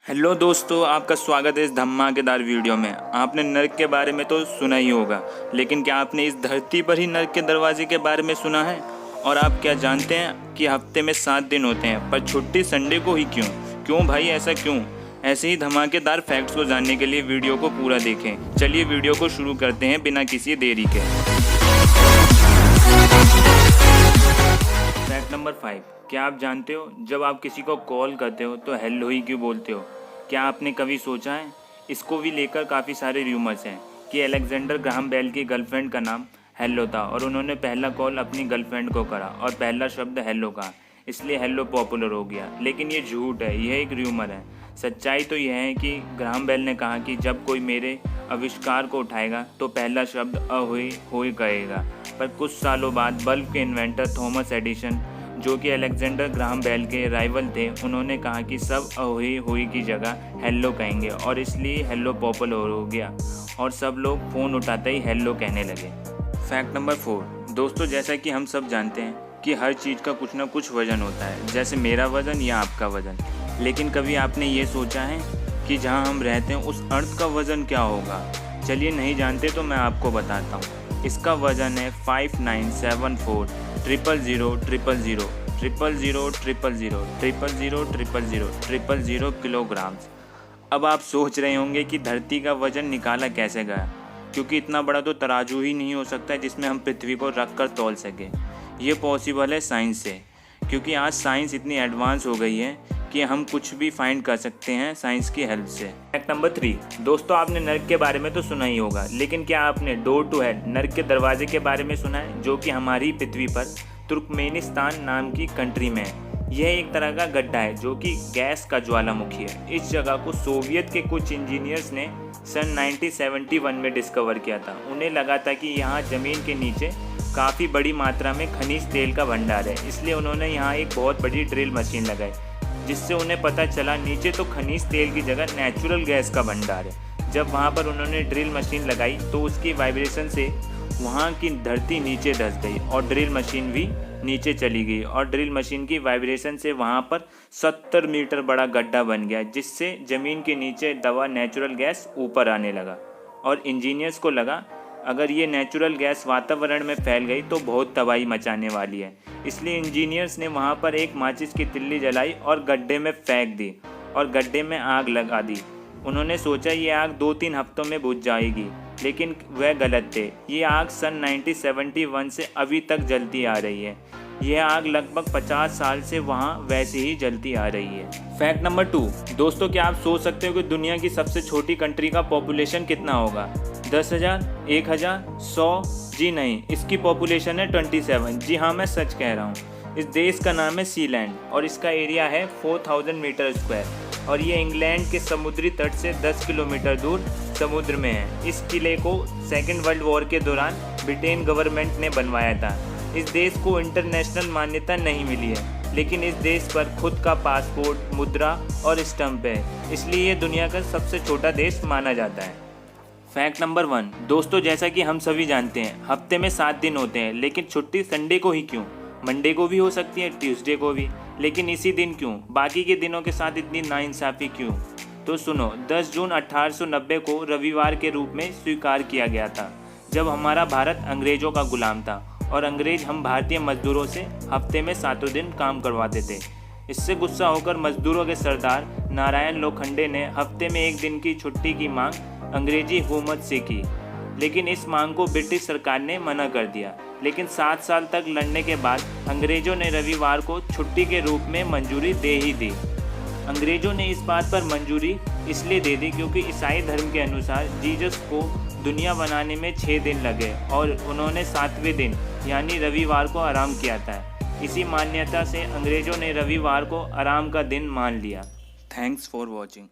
Hello दोस्तों, आपका स्वागत है इस धमाकेदार वीडियो में। आपने नर्क के बारे में तो सुना ही होगा, लेकिन क्या आपने इस धरती पर ही नर्क के दरवाजे के बारे में सुना है? और आप क्या जानते हैं कि हफ्ते में 7 दिन होते हैं, पर छुट्टी संडे को ही क्यों? क्यों भाई, ऐसा क्यों? ऐसे ही धमाकेदार फैक्ट्स को जानने के लिए वीडियो को पूरा देखें। चलिए वीडियो को शुरू करते हैं बिना किसी देरी के। फैक्ट नंबर 5, क्या आप जानते हो जब आप किसी को कॉल करते हो तो हेलो ही क्यों बोलते हो? क्या आपने कभी सोचा है? इसको भी लेकर काफ़ी सारे र्यूमर्स हैं कि अलेक्जेंडर ग्राहम बेल की गर्लफ्रेंड का नाम हेलो था और उन्होंने पहला कॉल अपनी गर्लफ्रेंड को करा और पहला शब्द हेलो कहा, इसलिए हेलो पॉपुलर हो गया। लेकिन ये झूठ है, यह एक र्यूमर है। सच्चाई तो यह है कि ग्राहम बेल ने कहा कि जब कोई मेरे आविष्कार को उठाएगा तो पहला शब्द अहोई होई कहेगा। पर कुछ सालों बाद बल्ब के इन्वेंटर थॉमस एडिसन, जो कि अलेक्जेंडर ग्राहम बेल के राइवल थे, उन्होंने कहा कि सब अहोई होई की जगह हेलो कहेंगे और इसलिए हेलो पॉपुलर हो गया और सब लोग फ़ोन उठाते ही हेलो कहने लगे। फैक्ट नंबर 4, दोस्तों जैसा कि हम सब जानते हैं कि हर चीज़ का कुछ ना कुछ वजन होता है, जैसे मेरा वज़न या आपका वज़न। लेकिन कभी आपने ये सोचा है कि जहाँ हम रहते हैं उस अर्थ का वज़न क्या होगा? चलिए नहीं जानते तो मैं आपको बताता हूँ। इसका वज़न है 5974 000 किलोग्राम्स। अब आप सोच रहे होंगे कि धरती का वज़न निकाला कैसे गया, क्योंकि इतना बड़ा तो तराजू ही नहीं हो सकता जिसमें हम पृथ्वी को रख कर तौल सकें। ये पॉसिबल है साइंस से, क्योंकि आज साइंस इतनी एडवांस हो गई है कि हम कुछ भी फाइंड कर सकते हैं साइंस की हेल्प से। फैक्ट नंबर 3, दोस्तों आपने नर्क के बारे में तो सुना ही होगा, लेकिन क्या आपने डोर टू हेल नर्क के दरवाजे के बारे में सुना है, जो कि हमारी पृथ्वी पर तुर्कमेनिस्तान नाम की कंट्री में है। यह एक तरह का गड्ढा है जो कि गैस का ज्वालामुखी है। इस जगह को सोवियत के कुछ इंजीनियर्स ने सन 1971 में डिस्कवर किया था। उन्हें लगा था कि यहाँ ज़मीन के नीचे काफ़ी बड़ी मात्रा में खनिज तेल का भंडार है, इसलिए उन्होंने यहाँ एक बहुत बड़ी ड्रिल मशीन लगाई, जिससे उन्हें पता चला नीचे तो खनिज तेल की जगह नेचुरल गैस का भंडार है। जब वहाँ पर उन्होंने ड्रिल मशीन लगाई तो उसकी वाइब्रेशन से वहाँ की धरती नीचे धंस गई और ड्रिल मशीन भी नीचे चली गई और ड्रिल मशीन की वाइब्रेशन से वहाँ पर 70 मीटर बड़ा गड्ढा बन गया, जिससे ज़मीन के नीचे दबा नेचुरल गैस ऊपर आने लगा। और इंजीनियर्स को लगा अगर ये नेचुरल गैस वातावरण में फैल गई तो बहुत तबाही मचाने वाली है, इसलिए इंजीनियर्स ने वहाँ पर एक माचिस की तिल्ली जलाई और गड्ढे में फेंक दी और गड्ढे में आग लगा दी। उन्होंने सोचा ये आग 2-3 हफ्तों में बुझ जाएगी, लेकिन वह गलत थे। ये आग सन 1971 से अभी तक जलती आ रही है। यह आग लगभग 50 साल से वहाँ वैसे ही जलती आ रही है। फैक्ट नंबर 2, दोस्तों क्या आप सोच सकते हो कि दुनिया की सबसे छोटी कंट्री का पॉपुलेशन कितना होगा? 10,000, 1,000, 100? जी नहीं, इसकी पॉपुलेशन है 27। जी हाँ, मैं सच कह रहा हूँ। इस देश का नाम है सीलैंड और इसका एरिया है 4000 मीटर स्क्वायर और ये इंग्लैंड के समुद्री तट से 10 किलोमीटर दूर समुद्र में है। इस किले को सेकेंड वर्ल्ड वॉर के दौरान ब्रिटेन गवर्नमेंट ने बनवाया था। इस देश को इंटरनेशनल मान्यता नहीं मिली है, लेकिन इस देश पर खुद का पासपोर्ट, मुद्रा और स्टंप है, इसलिए ये दुनिया का सबसे छोटा देश माना जाता है। फैक्ट नंबर 1, दोस्तों जैसा कि हम सभी जानते हैं हफ्ते में 7 दिन होते हैं, लेकिन छुट्टी संडे को ही क्यों? मंडे को भी हो सकती है, ट्यूसडे को भी, लेकिन इसी दिन क्यों? बाकी के दिनों के साथ इतनी नाइंसाफ़ी क्यों? तो सुनो, 10 जून 1890 को रविवार के रूप में स्वीकार किया गया था, जब हमारा भारत अंग्रेज़ों का गुलाम था और अंग्रेज़ हम भारतीय मजदूरों से हफ्ते में 7 दिन काम करवाते थे। इससे गुस्सा होकर मजदूरों के सरदार नारायण लोखंडे ने हफ्ते में 1 दिन की छुट्टी की मांग अंग्रेजी हुकूमत से की, लेकिन इस मांग को ब्रिटिश सरकार ने मना कर दिया। लेकिन 7 साल तक लड़ने के बाद अंग्रेज़ों ने रविवार को छुट्टी के रूप में मंजूरी दे ही दी। अंग्रेज़ों ने इस बात पर मंजूरी इसलिए दे दी क्योंकि ईसाई धर्म के अनुसार जीसस को दुनिया बनाने में 6 दिन लगे और उन्होंने 7वें दिन यानी रविवार को आराम किया था। इसी मान्यता से अंग्रेज़ों ने रविवार को आराम का दिन मान लिया। Thanks for watching.